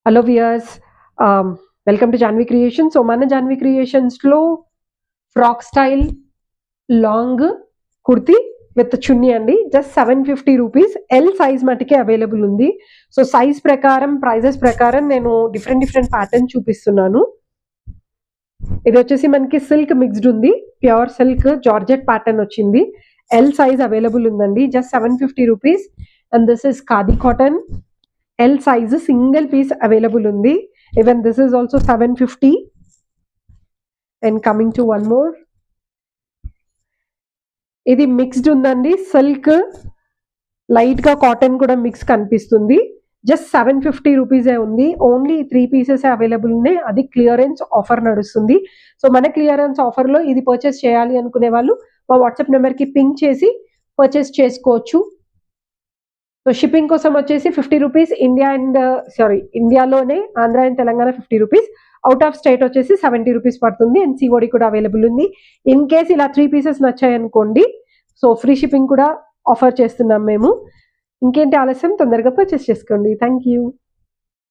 Hello viewers, welcome to Janvi creations. సో మన జాన్వి క్రియేషన్స్లో frock style long kurti with chunni అండి. Just 750 rupees. ఎల్ సైజ్ మటుకే అవైలబుల్ ఉంది. సో సైజ్ ప్రకారం, ప్రైజెస్ ప్రకారం నేను డిఫరెంట్ ప్యాటర్న్ చూపిస్తున్నాను. ఇది వచ్చేసి మనకి సిల్క్ మిక్స్డ్ ఉంది, ప్యూర్ సిల్క్ జార్జెట్ ప్యాటర్న్ వచ్చింది. ఎల్ సైజ్ అవైలబుల్ ఉందండి, just 750 rupees. And this is khadi cotton. L size single piece available ఉంది. Even this is also 750. And coming to one more, ఇది mixed ఉందండి. సిల్క్ లైట్ గా cotton కూడా mix కనిపిస్తుంది. Just 750 రూపీసే ఉంది. ఓన్లీ 3 పీసెస్ అవైలబుల్ ఉన్నాయి. అది క్లియరెన్స్ ఆఫర్ నడుస్తుంది. సో మన క్లియరెన్స్ ఆఫర్ లో ఇది పర్చేస్ చేయాలి అనుకునే వాళ్ళు మా వాట్సాప్ నెంబర్ కి పింక్ చేసి పర్చేస్ చేసుకోవచ్చు. సో షిప్పింగ్ కోసం వచ్చేసి 50 రూపీస్. ఇండియాలోనే Andhra and Telangana 50 rupees. Out of state వచ్చేసి 70 రూపీస్ పడుతుంది. అండ్ సిఓడి కూడా అవైలబుల్ ఉంది. ఇన్ కేస్ ఇలా 3 పీసెస్ నచ్చాయనుకోండి, సో ఫ్రీ షిప్పింగ్ కూడా ఆఫర్ చేస్తున్నాం మేము. ఇంకేంటి ఆలస్యం, తొందరగా పర్చేస్ చేసుకోండి. Thank you.